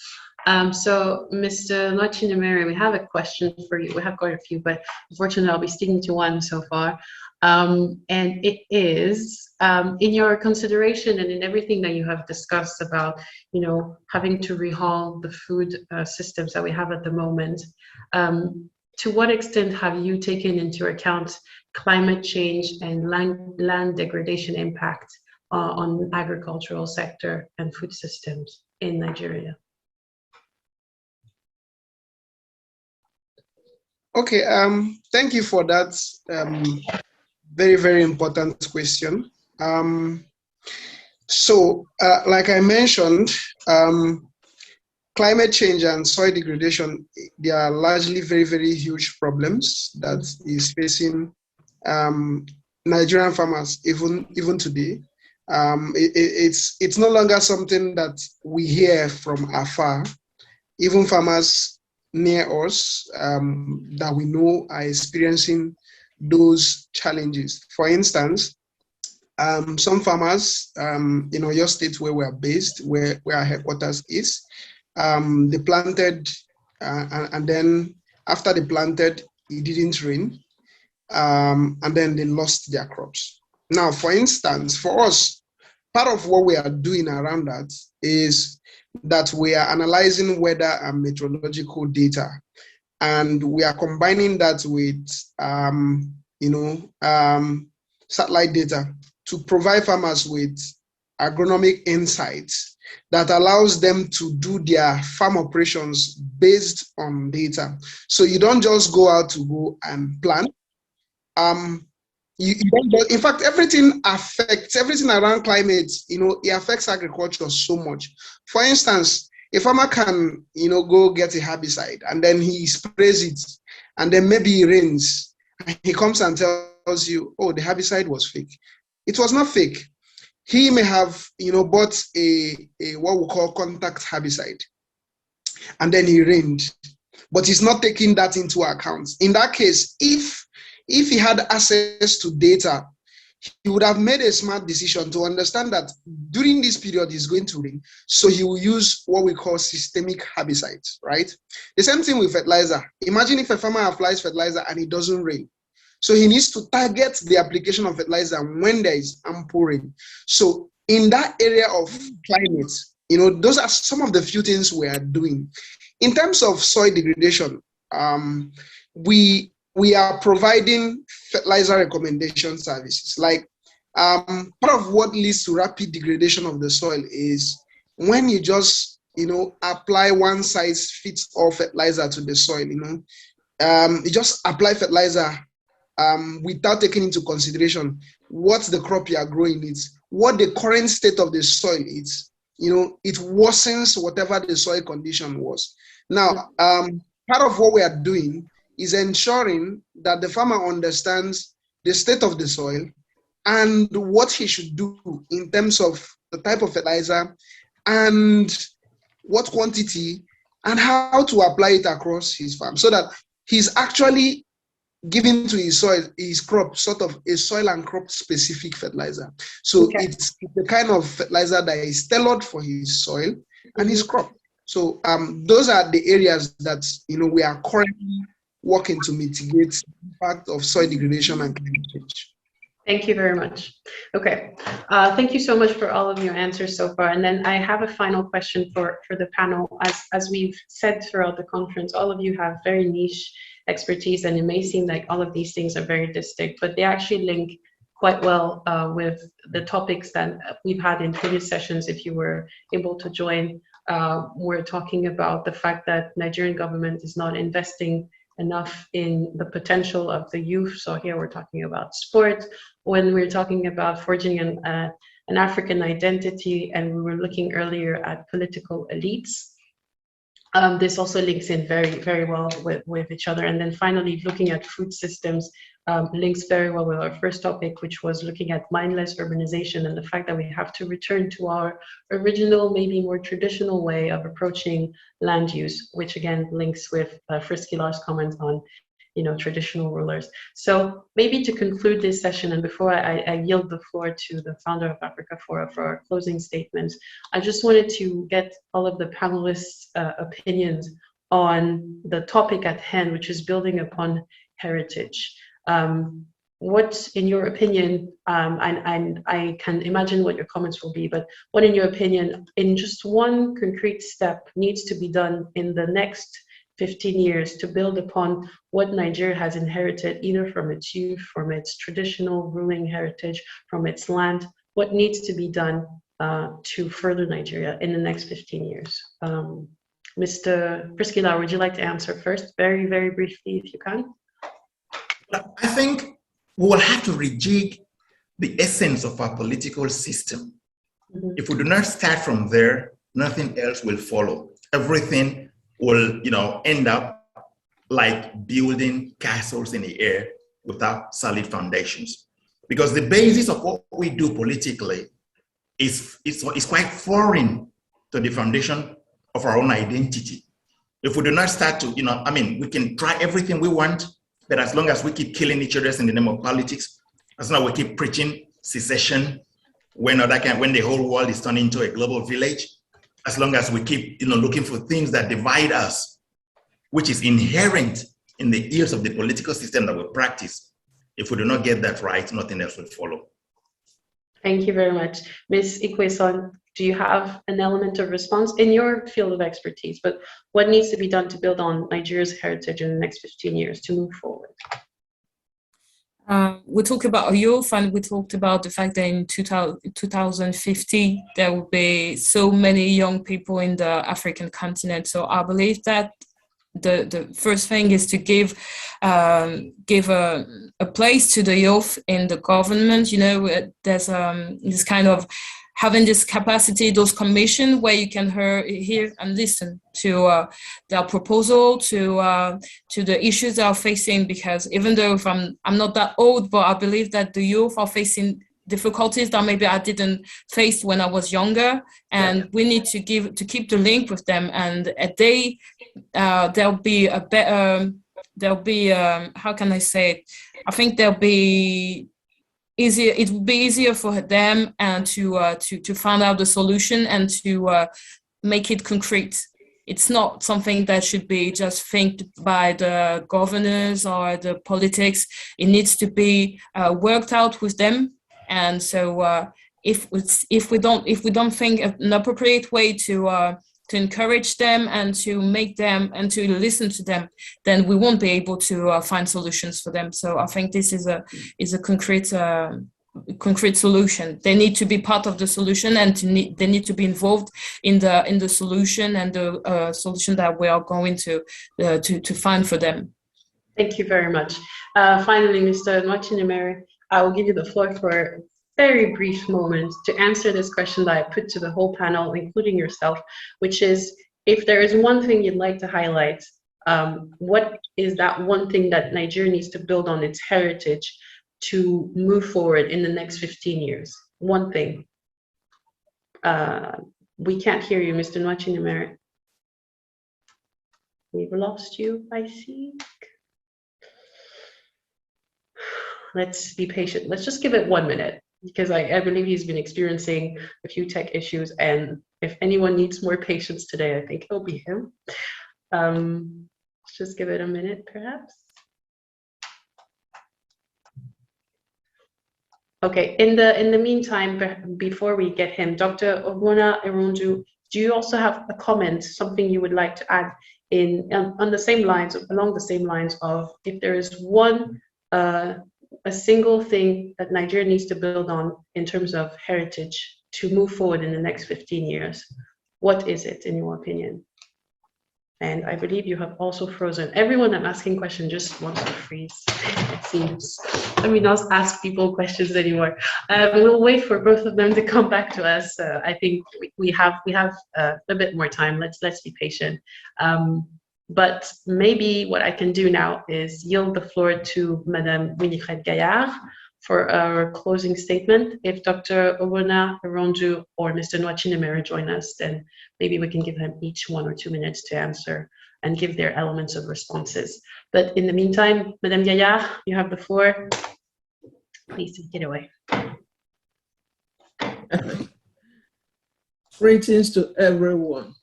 So, Mr. Lochinamere, we have a question for you. We have quite a few, but unfortunately, I'll be sticking to one so far. And it is, in your consideration and in everything that you have discussed about, having to rehaul the food systems that we have at the moment, to what extent have you taken into account climate change and land degradation impact on agricultural sector and food systems in Nigeria? Okay, thank you for that very, very important question. Like I mentioned, climate change and soil degradation, they are largely very, very huge problems that is facing Nigerian farmers even today. It's no longer something that we hear from afar. Even farmers near us that we know are experiencing those challenges. For instance, some farmers in Oyo State, where we are based, where our headquarters is, they planted, and then after they planted, it didn't rain, and then they lost their crops. Now, for instance, for us, part of what we are doing around that is that we are analyzing weather and meteorological data, and we are combining that with satellite data to provide farmers with agronomic insights that allows them to do their farm operations based on data. So you don't just go out to go and plant. In fact, everything around climate, it affects agriculture so much. For instance, a farmer can, go get a herbicide and then he sprays it, and then maybe it rains, and he comes and tells you, oh, the herbicide was fake. It was not fake. He may have, bought a what we call contact herbicide, and then he rained, but he's not taking that into account. In that case, if he had access to data, he would have made a smart decision to understand that during this period it's going to rain, so he will use what we call systemic herbicides, right? The same thing with fertilizer. Imagine if a farmer applies fertilizer and it doesn't rain. So he needs to target the application of fertilizer when there is ample rain. So in that area of climate, those are some of the few things we are doing. In terms of soil degradation, we are providing fertilizer recommendation services. Like part of what leads to rapid degradation of the soil is when you just apply one size fits all fertilizer to the soil. You just apply fertilizer without taking into consideration what the crop you are growing is, what the current state of the soil is. It worsens whatever the soil condition was. Now, part of what we are doing is ensuring that the farmer understands the state of the soil and what he should do in terms of the type of fertilizer and what quantity and how to apply it across his farm, so that he's actually giving to his soil, his crop, sort of a soil and crop specific fertilizer. So okay, it's the kind of fertilizer that is tailored for his soil and his crop. So those are the areas that we are currently working to mitigate the impact of soil degradation and climate change. Thank you very much. Okay, thank you so much for all of your answers so far. And then I have a final question for the panel. As we've said throughout the conference, all of you have very niche expertise, and it may seem like all of these things are very distinct, but they actually link quite well with the topics that we've had in previous sessions. If you were able to join, we're talking about the fact that Nigerian government is not investing enough in the potential of the youth. So here we're talking about sport. When we're talking about forging an African identity, and we were looking earlier at political elites, this also links in very, very well with each other. And then finally, looking at food systems links very well with our first topic, which was looking at mindless urbanization and the fact that we have to return to our original, maybe more traditional way of approaching land use, which again links with Friskilar's comment on, traditional rulers. So maybe to conclude this session, and before I yield the floor to the founder of AfricaFora for our closing statements, I just wanted to get all of the panelists' opinions on the topic at hand, which is building upon heritage. What, in your opinion, and I can imagine what your comments will be, but what, in your opinion, in just one concrete step, needs to be done in the next 15 years to build upon what Nigeria has inherited, either from its youth, from its traditional ruling heritage, from its land? What needs to be done to further Nigeria in the next 15 years? Mr. Priskila, would you like to answer first, very, very briefly, if you can? I think we will have to rejig the essence of our political system. Mm-hmm. If we do not start from there, nothing else will follow. Everything will, end up like building castles in the air without solid foundations. Because the basis of what we do politically is quite foreign to the foundation of our own identity. If we do not start to, we can try everything we want, but as long as we keep killing each other in the name of politics, as long as we keep preaching secession, when the whole world is turned into a global village, as long as we keep looking for things that divide us, which is inherent in the ears of the political system that we practice, if we do not get that right, nothing else will follow. Thank you very much. Ms. Ikwe-san, do you have an element of response in your field of expertise? But what needs to be done to build on Nigeria's heritage in the next 15 years to move forward? We talked about youth, and we talked about the fact that in 2050, there will be so many young people in the African continent. So I believe that the first thing is to give a place to the youth in the government. There's this kind of having this capacity, those commission where you can hear and listen to their proposal, to the issues they are facing. Because even though if I'm not that old, but I believe that the youth are facing difficulties that maybe I didn't face when I was younger, and we need to keep the link with them. And there'll be a better, how can I say it? I think there'll be easier. It will be easier for them and to find out the solution and to make it concrete. It's not something that should be just think by the governors or the politics. It needs to be worked out with them. And so if we don't think an appropriate way to encourage them and to make them and to listen to them, then we won't be able to find solutions for them. So I think this is a concrete solution. They need to be part of the solution, and they need to be involved in the solution and the solution that we are going to find for them. Thank you very much. Finally, Mr. Nwachinemere, I will give you the floor for a very brief moment to answer this question that I put to the whole panel, including yourself, which is, if there is one thing you'd like to highlight, what is that one thing that Nigeria needs to build on its heritage to move forward in the next 15 years? One thing. We can't hear you, Mr. Nwachinemere. We've lost you, I think. Let's be patient. Let's just give it 1 minute, because I believe he's been experiencing a few tech issues, and if anyone needs more patience today, I think it'll be him. Let's just give it a minute, perhaps. Okay, in the meantime, before we get him, Dr. Ogbonna Eronju, do you also have a comment, something you would like to add along the same lines of, if there is a single thing that Nigeria needs to build on in terms of heritage to move forward in the next 15 years, what is it, in your opinion? And I believe you have also frozen. Everyone I'm asking questions just wants to freeze, it seems. Let me not ask people questions anymore. We'll wait for both of them to come back to us. I think we have a bit more time. Let's be patient. But maybe what I can do now is yield the floor to Madame Winifred Gaillard for our closing statement. If Dr. Ogbonna Eronju or Mr. Nwachinemere join us, then maybe we can give them each 1 or 2 minutes to answer and give their elements of responses. But in the meantime, Madame Yaya, you have the floor. Please take it away. Greetings to everyone.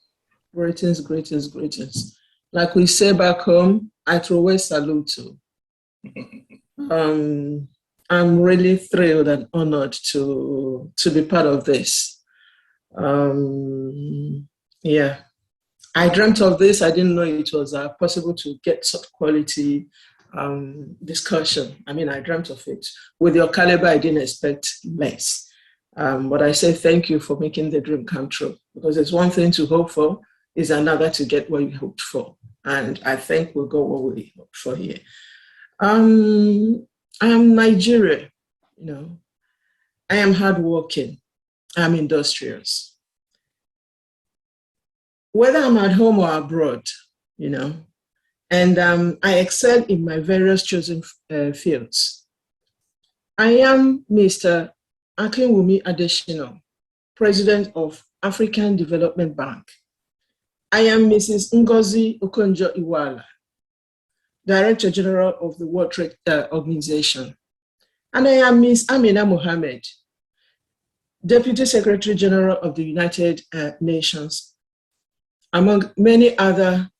Greetings, greetings, greetings. Like we say back home, I throw a salute to. I'm really thrilled and honored to be part of this. Yeah, I dreamt of this. I didn't know it was possible to get such quality discussion. I mean, I dreamt of it. With your caliber, I didn't expect less. But I say thank you for making the dream come true, because it's one thing to hope for, is another to get what you hoped for. And I think we'll go what we hoped for here. I'm Nigerian, you know. I am hardworking. I'm industrious. Whether I'm at home or abroad, you know, and I excel in my various chosen fields. I am Mr. Akinwumi Adesina, President of African Development Bank. I am Mrs. Ngozi Okonjo-Iweala, Director General of the World Trade Organization. And I am Ms. Amina Mohammed, Deputy Secretary General of the United Nations, among many other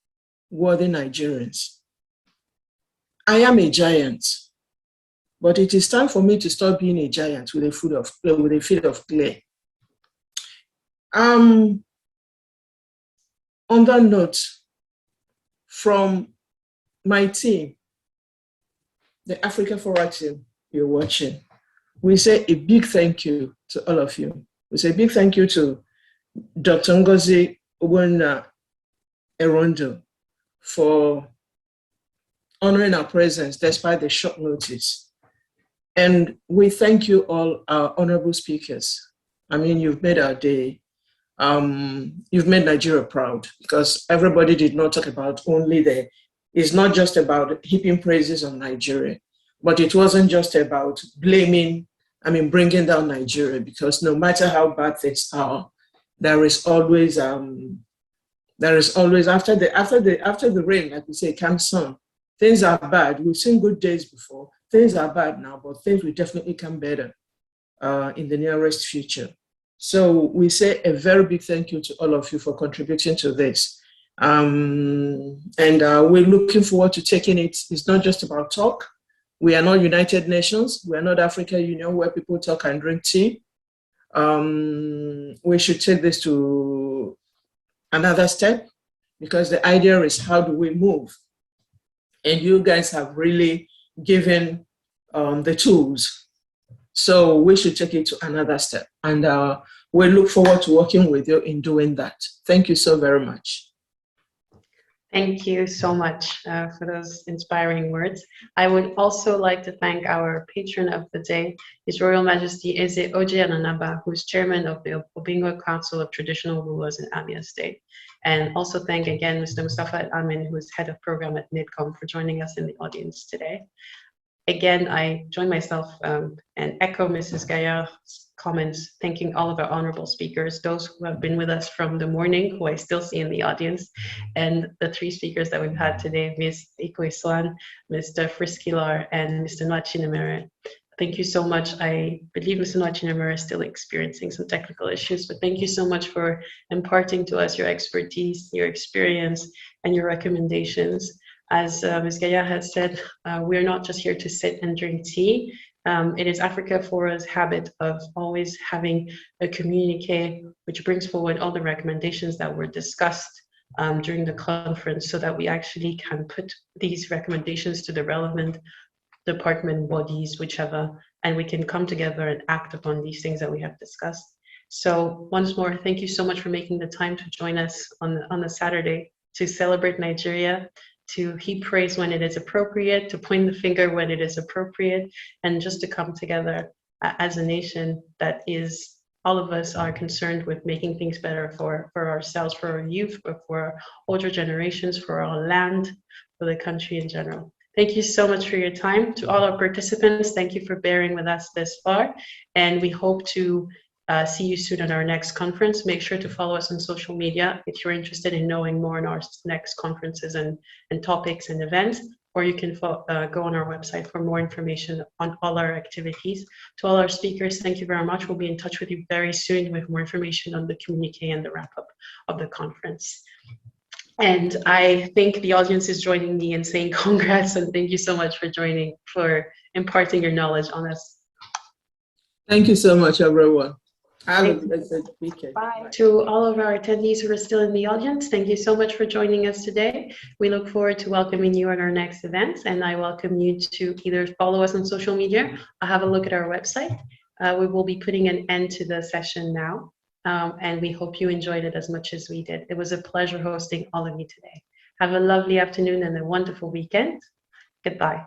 worthy Nigerians. I am a giant, but it is time for me to stop being a giant with a feet of clay. On that note, from my team, the AfricaFora team you're watching, we say a big thank you to all of you. We say a big thank you to Dr. Ngozi Erondo for honoring our presence despite the short notice. And we thank you all, our honorable speakers. I mean, you've made our day. You've made Nigeria proud, because everybody did not talk about only it's not just about heaping praises on Nigeria, but it wasn't just about bringing down Nigeria, because no matter how bad things are, there is always after the rain, like we say, comes sun. Things are bad. We've seen good days before. Things are bad now, but things will definitely come better in the nearest future. So we say a very big thank you to all of you for contributing to this. And we're looking forward to taking it. It's not just about talk. We are not United Nations. We are not African Union, where people talk and drink tea. We should take this to another step, because the idea is, how do we move? And you guys have really given the tools. So we should take it to another step. And we look forward to working with you in doing that. Thank you so very much. Thank you so much for those inspiring words. I would also like to thank our patron of the day, His Royal Majesty Eze Oji Ananaba, who is chairman of the Obingo Council of Traditional Rulers in Abia State. And also thank again Mr. Mustafa Amin, who is head of program at NIDCOM, for joining us in the audience today. Again, I join myself and echo Mrs. Gaillard's comments, thanking all of our honorable speakers, those who have been with us from the morning, who I still see in the audience, and the three speakers that we've had today, Ms. Iko Islan, Mr. Friskilar, and Mr. Nwachinemere. Thank you so much. I believe Mr. Nwachinemere is still experiencing some technical issues, but thank you so much for imparting to us your expertise, your experience, and your recommendations. As Ms. Gaya has said, we're not just here to sit and drink tea. It is AfricaFora's habit of always having a communique which brings forward all the recommendations that were discussed during the conference, so that we actually can put these recommendations to the relevant department bodies, whichever, and we can come together and act upon these things that we have discussed. So once more, thank you so much for making the time to join us on a Saturday to celebrate Nigeria, to heap praise when it is appropriate, to point the finger when it is appropriate, and just to come together as a nation that is, all of us are concerned with making things better for ourselves, for our youth, for our older generations, for our land, for the country in general. Thank you so much for your time. To all our participants, thank you for bearing with us this far, and we hope to see you soon at our next conference. Make sure to follow us on social media if you're interested in knowing more on our next conferences and topics and events, or you can go on our website for more information on all our activities. To all our speakers, thank you very much. We'll be in touch with you very soon with more information on the communique and the wrap-up of the conference. And I think the audience is joining me in saying congrats, and thank you so much for joining, for imparting your knowledge on us. Thank you so much, everyone. Have a blessed weekend. Bye. To all of our attendees who are still in the audience, thank you so much for joining us today. We look forward to welcoming you at our next events, and I welcome you to either follow us on social media or have a look at our website. We will be putting an end to the session now, and we hope you enjoyed it as much as we did. It was a pleasure hosting all of you today. Have a lovely afternoon and a wonderful weekend. Goodbye.